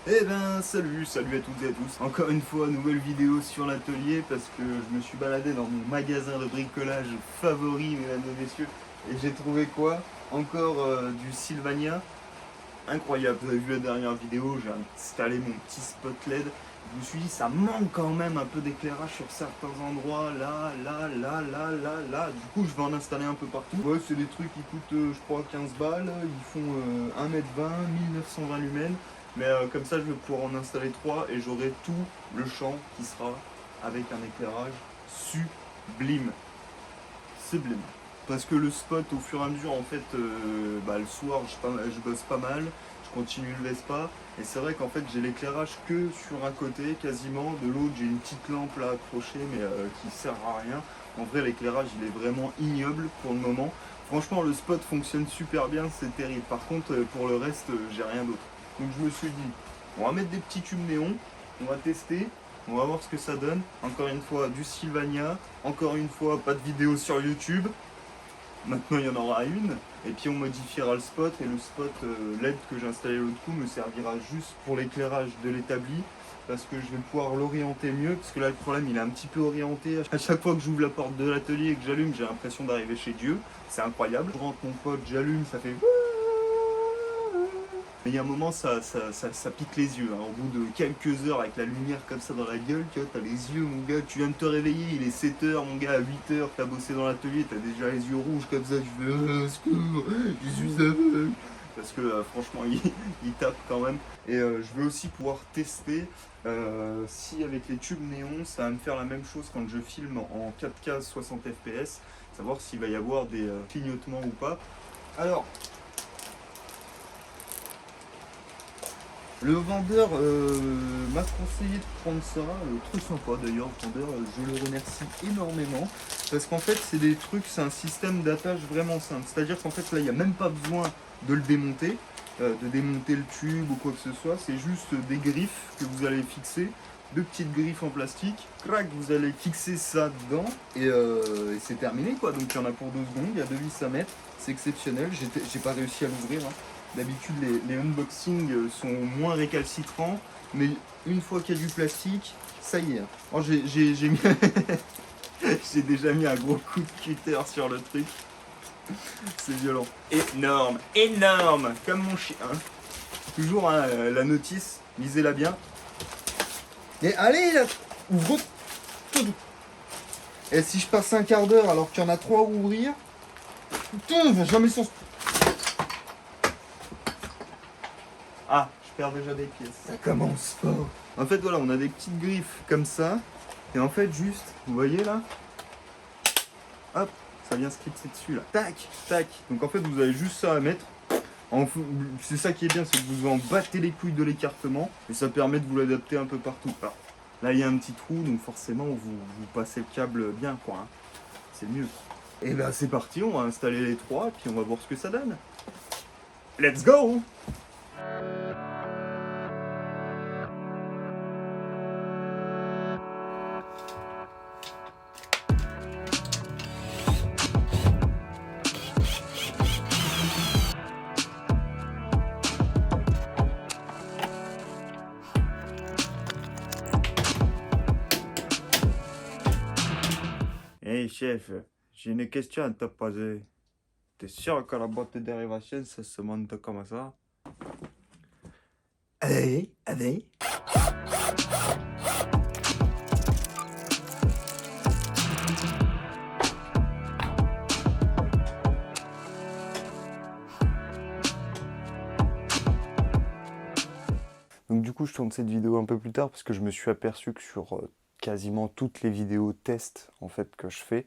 Eh ben salut à toutes et à tous. Encore une fois, nouvelle vidéo sur l'atelier parce que je me suis baladé dans mon magasin de bricolage favori, mesdames et messieurs, et j'ai trouvé quoi? Encore du Sylvania. Incroyable, vous avez vu la dernière vidéo, j'ai installé mon petit spot LED. Je me suis dit, ça manque quand même un peu d'éclairage sur certains endroits, là. Du coup, je vais en installer un peu partout. Ouais, c'est des trucs qui coûtent, je crois, 15 balles. Ils font 1,20 m, 1920 lumens. Mais comme ça, je vais pouvoir en installer 3 et j'aurai tout le champ qui sera avec un éclairage sublime. Sublime. Parce que le spot, au fur et à mesure, en fait, le soir, je bosse pas mal, je continue le Vespa, et c'est vrai qu'en fait, j'ai l'éclairage que sur un côté, quasiment. De l'autre, j'ai une petite lampe là accrochée, mais qui sert à rien. En vrai, l'éclairage, il est vraiment ignoble pour le moment. Franchement, le spot fonctionne super bien, c'est terrible. Par contre, pour le reste, j'ai rien d'autre. Donc je me suis dit, on va mettre des petits tubes néons, on va tester, on va voir ce que ça donne. Encore une fois, du Sylvania. Encore une fois, pas de vidéo sur YouTube. Maintenant, il y en aura une. Et puis, on modifiera le spot. Et le spot LED que j'ai installé l'autre coup me servira juste pour l'éclairage de l'établi. Parce que je vais pouvoir l'orienter mieux. Parce que là, le problème, il est un petit peu orienté. À chaque fois que j'ouvre la porte de l'atelier et que j'allume, j'ai l'impression d'arriver chez Dieu. C'est incroyable. Je rentre mon pote, j'allume, ça fait... Mais il y a un moment, ça pique les yeux, hein. Au bout de quelques heures avec la lumière comme ça dans la gueule, tu vois, t'as les yeux, mon gars, tu viens de te réveiller, il est 7 h, mon gars, à 8 h, t'as bossé dans l'atelier, t'as déjà les yeux rouges comme ça, tu fais secours, je suis aveugle. Parce que franchement, il tape quand même. Et je veux aussi pouvoir tester si avec les tubes néons, ça va me faire la même chose quand je filme en 4K 60 fps, savoir s'il va y avoir des clignotements ou pas. Alors, le vendeur m'a conseillé de prendre ça, très sympa d'ailleurs, le vendeur, je le remercie énormément, parce qu'en fait c'est des trucs, c'est un système d'attache vraiment simple, c'est-à-dire qu'en fait là il n'y a même pas besoin de le démonter, de démonter le tube ou quoi que ce soit, c'est juste des griffes que vous allez fixer, deux petites griffes en plastique, crac, vous allez fixer ça dedans, et c'est terminé quoi, donc il y en a pour 2 secondes, il y a 2 vis à mettre, c'est exceptionnel, j'ai pas réussi à l'ouvrir, hein. D'habitude, les unboxings sont moins récalcitrants, mais une fois qu'il y a du plastique, ça y est. Oh, j'ai mis... j'ai déjà mis un gros coup de cutter sur le truc. C'est violent. Énorme, énorme, comme mon chien. Toujours hein, la notice, lisez-la bien. Et allez, là, ouvre tout. Et si je passe un quart d'heure alors qu'il y en a 3 à ouvrir, putain, va jamais s'en... Ah, je perds déjà des pièces. Ça commence fort. En fait, voilà, on a des petites griffes comme ça. Et en fait, juste, vous voyez là, hop, ça vient se clipser dessus là. Tac, tac. Donc en fait, vous avez juste ça à mettre. C'est ça qui est bien, c'est que vous en battez les couilles de l'écartement. Et ça permet de vous l'adapter un peu partout. Alors, là, il y a un petit trou, donc forcément, vous passez le câble bien, quoi, hein. C'est mieux. Et ben, c'est parti, on va installer les 3, puis on va voir ce que ça donne. Let's go! Hey chef, j'ai une question à te poser. T'es sûr que la boîte de dérivation, ça se monte comme ça? Allez, allez. Donc du coup, je tourne cette vidéo un peu plus tard parce que je me suis aperçu que sur quasiment toutes les vidéos tests en fait que je fais,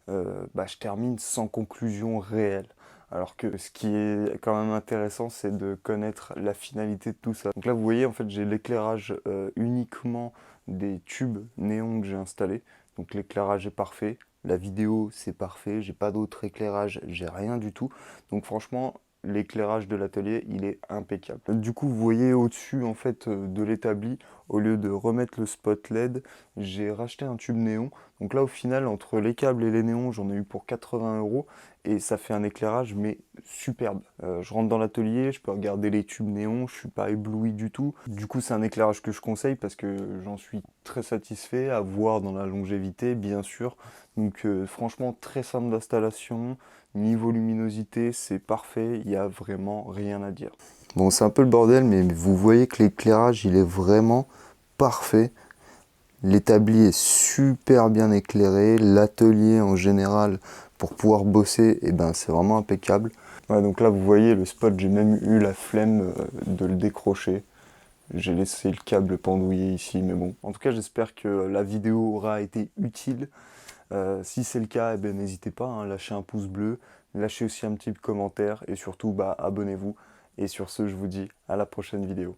je termine sans conclusion réelle. Alors que ce qui est quand même intéressant, c'est de connaître la finalité de tout ça. Donc là, vous voyez, en fait, j'ai l'éclairage uniquement des tubes néons que j'ai installés. Donc l'éclairage est parfait, la vidéo c'est parfait, j'ai pas d'autre éclairage, j'ai rien du tout. Donc franchement, l'éclairage de l'atelier, il est impeccable. Du coup, vous voyez au-dessus en fait de l'établi, au lieu de remettre le spot LED, j'ai racheté un tube néon. Donc là, au final, entre les câbles et les néons, j'en ai eu pour 80 € et ça fait un éclairage, mais superbe. Je rentre dans l'atelier, je peux regarder les tubes néons, je suis pas ébloui du tout. Du coup, c'est un éclairage que je conseille parce que j'en suis très satisfait, à voir dans la longévité, bien sûr. Donc franchement, très simple d'installation. Niveau luminosité, c'est parfait, il n'y a vraiment rien à dire. Bon, c'est un peu le bordel, mais vous voyez que l'éclairage, il est vraiment parfait. L'établi est super bien éclairé, l'atelier en général, pour pouvoir bosser, et ben, c'est vraiment impeccable. Ouais, donc là, vous voyez, le spot, j'ai même eu la flemme de le décrocher. J'ai laissé le câble pendouiller ici, mais bon. En tout cas, j'espère que la vidéo aura été utile. Si c'est le cas, eh ben, n'hésitez pas, hein, lâchez un pouce bleu, lâchez aussi un petit commentaire et surtout abonnez-vous. Et sur ce, je vous dis à la prochaine vidéo.